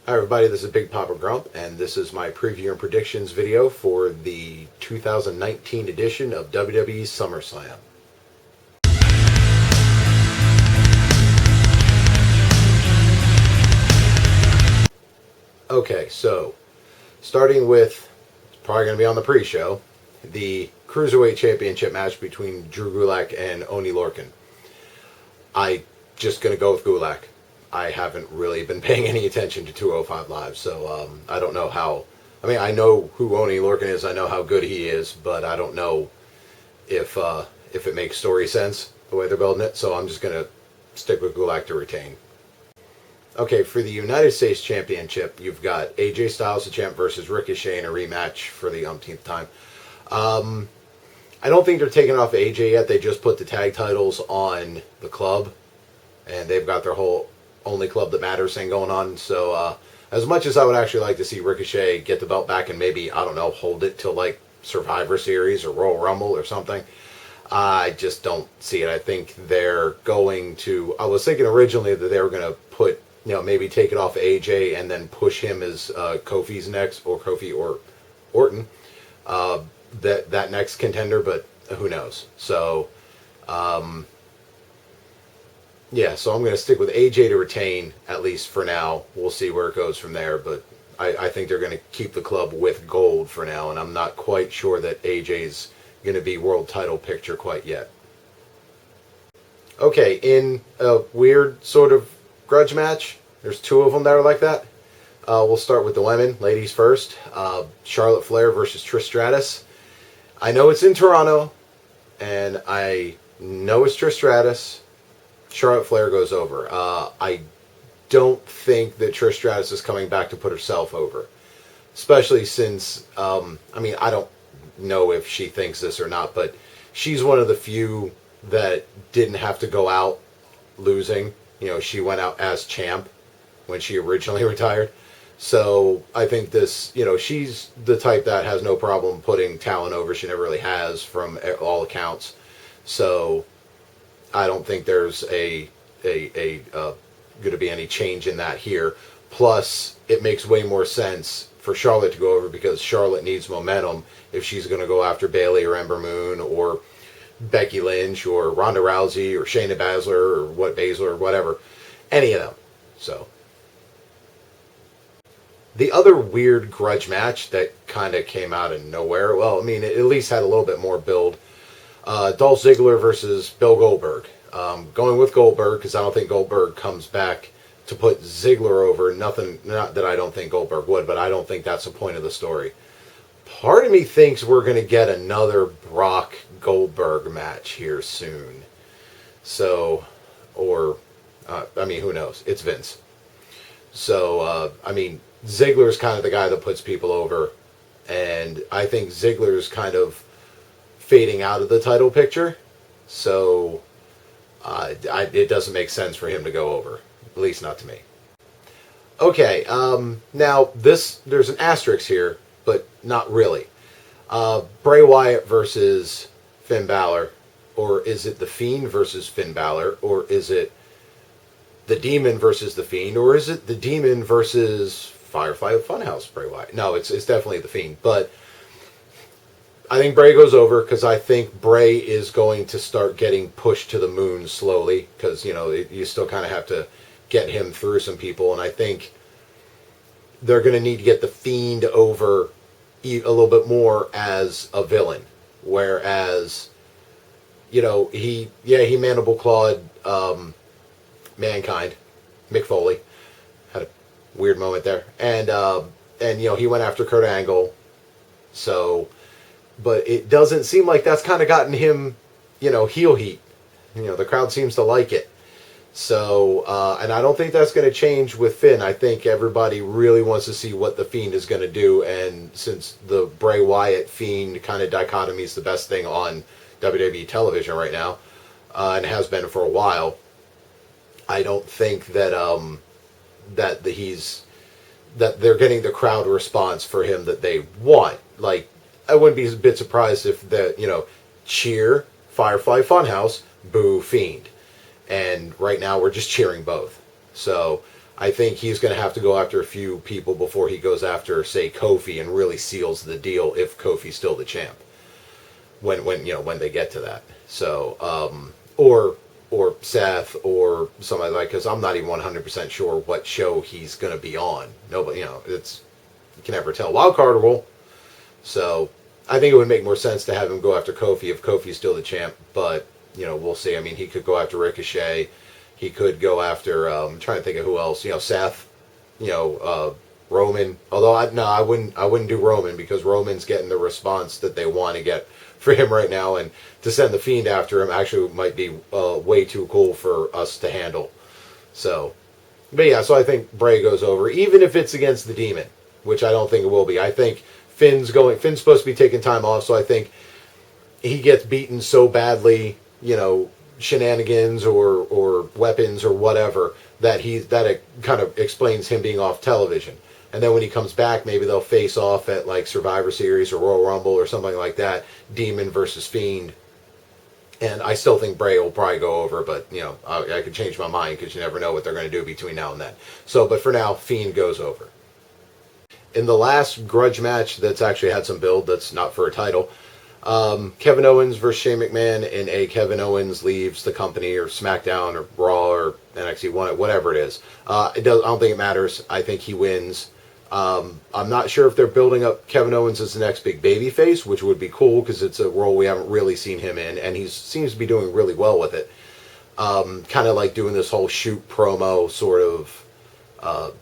Hi everybody, this is BigPapaGrump, and this is my preview and predictions video for the 2019 edition of WWE SummerSlam. Okay, so starting with, it's probably going to be on the pre-show, the Cruiserweight Championship match between Drew Gulak and Oney Lorcan. I just going to go with Gulak. I haven't really been paying any attention to 205 Live, so I don't know how. I mean, I know who Oney Lorcan is. I know how good he is, but I don't know if it makes story sense the way they're building it. So I'm just gonna stick with Gulak to retain. Okay, for the United States Championship, you've got AJ Styles, the champ, versus Ricochet in a rematch for the umpteenth time. I don't think they're taking off AJ yet. They just put the tag titles on the club, and they've got their whole only club that matters thing going on. So as much as I would actually like to see Ricochet get the belt back and maybe, I don't know, hold it till like Survivor Series or Royal Rumble or something, I just don't see it. I think they're going to, I was thinking originally that they were going to put, maybe take it off AJ and then push him as Kofi's next, or Kofi or Orton, that next contender, but who knows. So yeah, so I'm going to stick with AJ to retain, at least for now. We'll see where it goes from there, but I think they're going to keep the club with gold for now, and I'm not quite sure that AJ's going to be world title picture quite yet. Okay, in a weird sort of grudge match, there's two of them that are like that. We'll start with the women, ladies first. Charlotte Flair versus Trish Stratus. I know it's in Toronto, and I know it's Trish Stratus. Charlotte Flair goes over. I don't think that Trish Stratus is coming back to put herself over. Especially since, I don't know if she thinks this or not, but she's one of the few that didn't have to go out losing. She went out as champ when she originally retired. So I think this, she's the type that has no problem putting talent over. She never really has, from all accounts. So I don't think there's going to be any change in that here. Plus, it makes way more sense for Charlotte to go over because Charlotte needs momentum if she's going to go after Bayley or Ember Moon or Becky Lynch or Ronda Rousey or Shayna Baszler or Baszler or whatever. Any of them. So the other weird grudge match that kind of came out of nowhere, well, it at least had a little bit more build. Dolph Ziggler versus Bill Goldberg. Going with Goldberg because I don't think Goldberg comes back to put Ziggler over. Not that I don't think Goldberg would, but I don't think that's the point of the story. Part of me thinks we're going to get another Brock Goldberg match here soon. So, or, who knows? It's Vince. So, Ziggler's kind of the guy that puts people over, and I think Ziggler's kind of fading out of the title picture, so it doesn't make sense for him to go over, at least not to me. Okay, now there's an asterisk here, but not really. Bray Wyatt versus Finn Balor, or is it The Fiend versus Finn Balor, or is it the Demon versus The Fiend, or is it the Demon versus Firefly Funhouse Bray Wyatt? No, it's definitely The Fiend, but I think Bray goes over because I think Bray is going to start getting pushed to the moon slowly because, you still kind of have to get him through some people. And I think they're going to need to get The Fiend over a little bit more as a villain. Whereas, he mandible clawed Mankind, Mick Foley. Had a weird moment there. And he went after Kurt Angle. So, but it doesn't seem like that's kind of gotten him, heel heat. The crowd seems to like it. So, and I don't think that's going to change with Finn. I think everybody really wants to see what The Fiend is going to do. And since the Bray Wyatt Fiend kind of dichotomy is the best thing on WWE television right now, and has been for a while, I don't think that that they're getting the crowd response for him that they want. Like, I wouldn't be a bit surprised if cheer Firefly Funhouse, boo Fiend. And right now we're just cheering both. So I think he's going to have to go after a few people before he goes after, say, Kofi, and really seals the deal if Kofi's still the champ. When they get to that. So, or Seth or somebody like, because I'm not even 100% sure what show he's going to be on. Nobody, you can never tell. Wild card rule. So, I think it would make more sense to have him go after Kofi if Kofi's still the champ, but, we'll see. I mean, he could go after Ricochet. He could go after, I'm trying to think of who else, Seth, Roman. Although, I wouldn't do Roman because Roman's getting the response that they want to get for him right now, and to send the Fiend after him actually might be way too cool for us to handle. So, but yeah, so I think Bray goes over, even if it's against the Demon, which I don't think it will be. I think Finn's supposed to be taking time off, so I think he gets beaten so badly, shenanigans or weapons or whatever, that it kind of explains him being off television. And then when he comes back, maybe they'll face off at like Survivor Series or Royal Rumble or something like that. Demon versus Fiend. And I still think Bray will probably go over, but I could change my mind because you never know what they're going to do between now and then. So, but for now, Fiend goes over. In the last grudge match that's actually had some build, that's not for a title, Kevin Owens versus Shane McMahon in a Kevin Owens leaves the company or SmackDown or Raw or NXT, whatever it is. I don't think it matters. I think he wins. I'm not sure if they're building up Kevin Owens as the next big babyface, which would be cool because it's a role we haven't really seen him in, and he seems to be doing really well with it. Kind of like doing this whole shoot promo sort of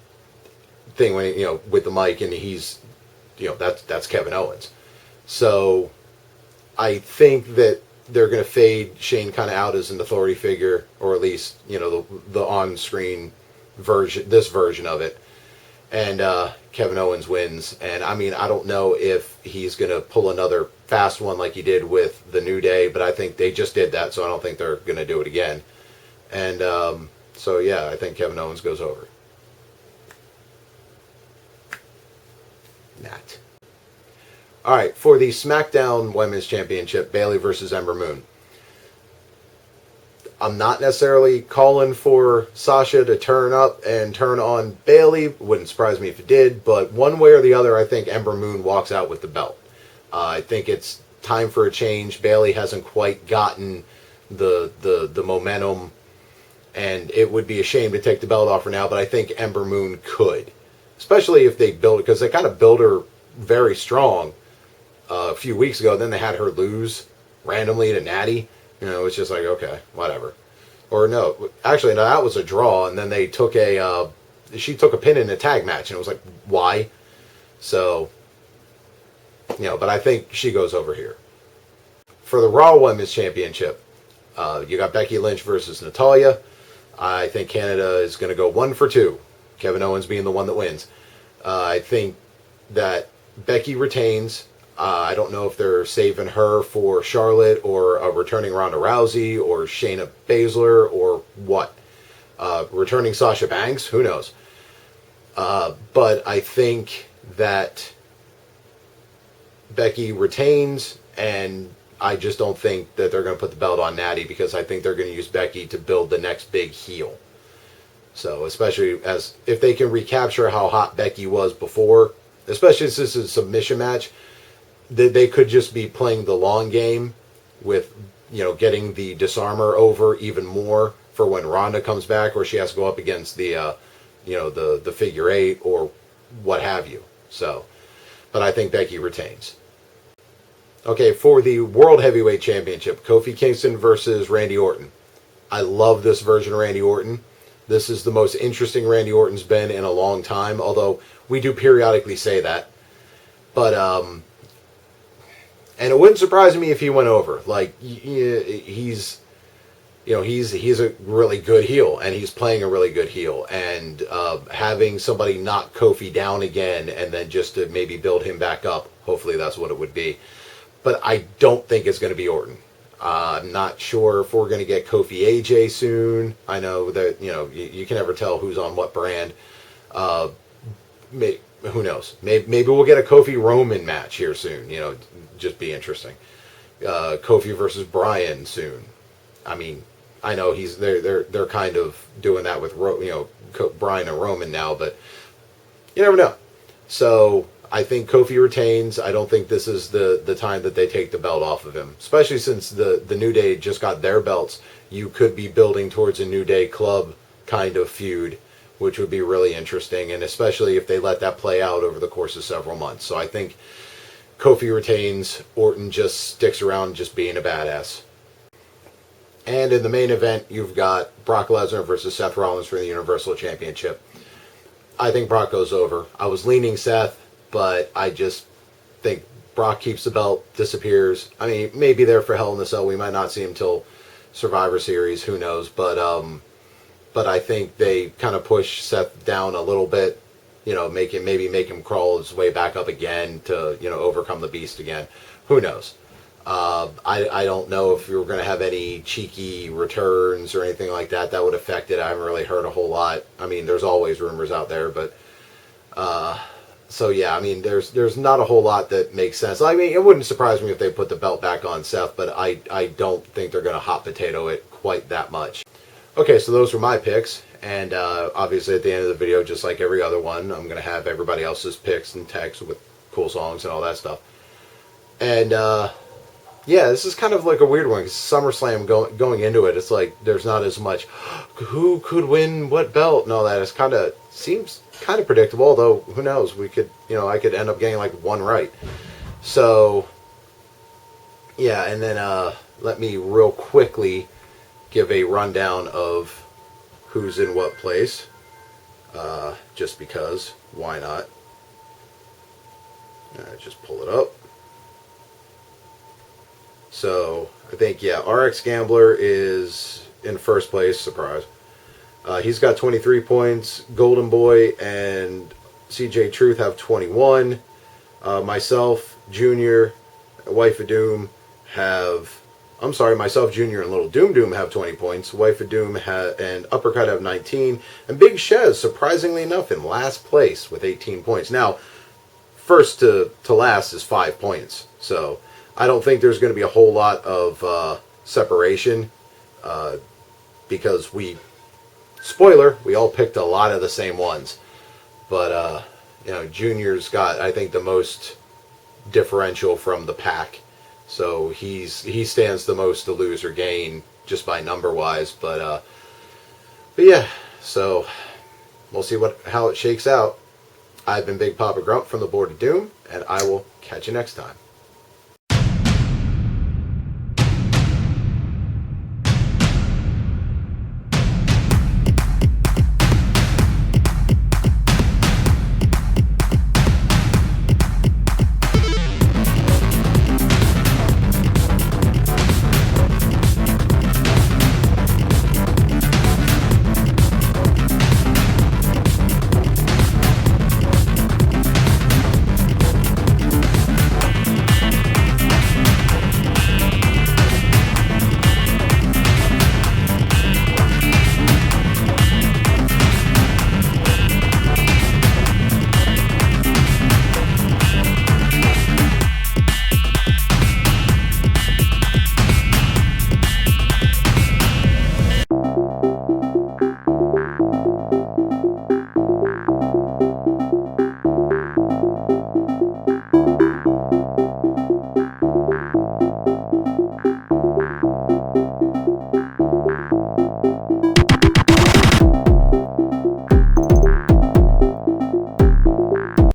thing when with the mic, and he's that's Kevin Owens. So I think that they're going to fade Shane kind of out as an authority figure, or at least the on-screen version of it. And Kevin Owens wins. And I mean, I don't know if he's going to pull another fast one like he did with the New Day, but I think they just did that, so I don't think they're going to do it again. And so, yeah, I think Kevin Owens goes over. Nat. All right, for the SmackDown Women's Championship, Bayley versus Ember Moon. I'm not necessarily calling for Sasha to turn up and turn on Bayley. Wouldn't surprise me if it did, but one way or the other, I think Ember Moon walks out with the belt. I think it's time for a change. Bayley hasn't quite gotten the momentum, and it would be a shame to take the belt off her now, but I think Ember Moon could. Especially if they build it, because they kind of build her very strong a few weeks ago, then they had her lose randomly to Natty. It's just like, okay, whatever. Or no, actually, no, that was a draw, and then they took she took a pin in a tag match, and it was like, why? So, but I think she goes over here. For the Raw Women's Championship, you got Becky Lynch versus Natalya. I think Canada is going to go 1 for 2. Kevin Owens being the one that wins. I think that Becky retains. I don't know if they're saving her for Charlotte or returning Ronda Rousey or Shayna Baszler or what. Returning Sasha Banks, who knows. But I think that Becky retains, and I just don't think that they're going to put the belt on Natty because I think they're going to use Becky to build the next big heel. So, especially as if they can recapture how hot Becky was before, especially since this is a submission match, they could just be playing the long game with, getting the disarmor over even more for when Ronda comes back, or she has to go up against the figure eight or what have you. So, but I think Becky retains. Okay, for the World Heavyweight Championship, Kofi Kingston versus Randy Orton. I love this version of Randy Orton. This is the most interesting Randy Orton's been in a long time, although we do periodically say that. But, and it wouldn't surprise me if he went over. Like, he's a really good heel, and he's playing a really good heel. And having somebody knock Kofi down again and then just to maybe build him back up, hopefully that's what it would be. But I don't think it's going to be Orton. I'm not sure if we're going to get Kofi AJ soon. I know that, you can never tell who's on what brand. Who knows? Maybe we'll get a Kofi Roman match here soon. Just be interesting. Kofi versus Bryan soon. I mean, I know they're kind of doing that with Brian and Roman now, but you never know. So I think Kofi retains. I don't think this is the time that they take the belt off of him, especially since the New Day just got their belts. You could be building towards a New Day club kind of feud, which would be really interesting, and especially if they let that play out over the course of several months. So I think Kofi retains. Orton just sticks around just being a badass. And in the main event, you've got Brock Lesnar versus Seth Rollins for the Universal Championship. I think Brock goes over. I was leaning Seth, but I just think Brock keeps the belt, disappears. I mean, maybe there for Hell in a Cell. We might not see him till Survivor Series. Who knows? But I think they kind of push Seth down a little bit. Make him crawl his way back up again to overcome the Beast again. Who knows? I don't know if you're going to have any cheeky returns or anything like that. That would affect it. I haven't really heard a whole lot. I mean, there's always rumors out there, but so yeah. I mean, there's not a whole lot that makes sense. I mean, it wouldn't surprise me if they put the belt back on Seth, but I don't think they're going to hot potato it quite that much. Okay, so those were my picks, and obviously at the end of the video, just like every other one, I'm going to have everybody else's picks and text with cool songs and all that stuff. And yeah, this is kind of like a weird one, because SummerSlam going into it, it's like there's not as much who could win what belt and all that. It seems kind of predictable, although who knows, we could, I could end up getting like one right. So yeah, and then let me real quickly give a rundown of who's in what place, just because, why not? Just pull it up. So, I think, yeah, RX Gambler is in first place, surprise. He's got 23 points. Golden Boy and CJ Truth have 21. Myself, Junior, Wife of Doom myself, Junior, and Little Doom Doom have 20 points. Wife of Doom and Uppercut have 19. And Big Shez, surprisingly enough, in last place with 18 points. Now, first to last is 5 points. So I don't think there's going to be a whole lot of separation because spoiler, we all picked a lot of the same ones. But, Junior's got, I think, the most differential from the pack. So he stands the most to lose or gain just by number wise. But yeah, so we'll see how it shakes out. I've been Big Papa Grump from the Board of Doom, and I will catch you next time.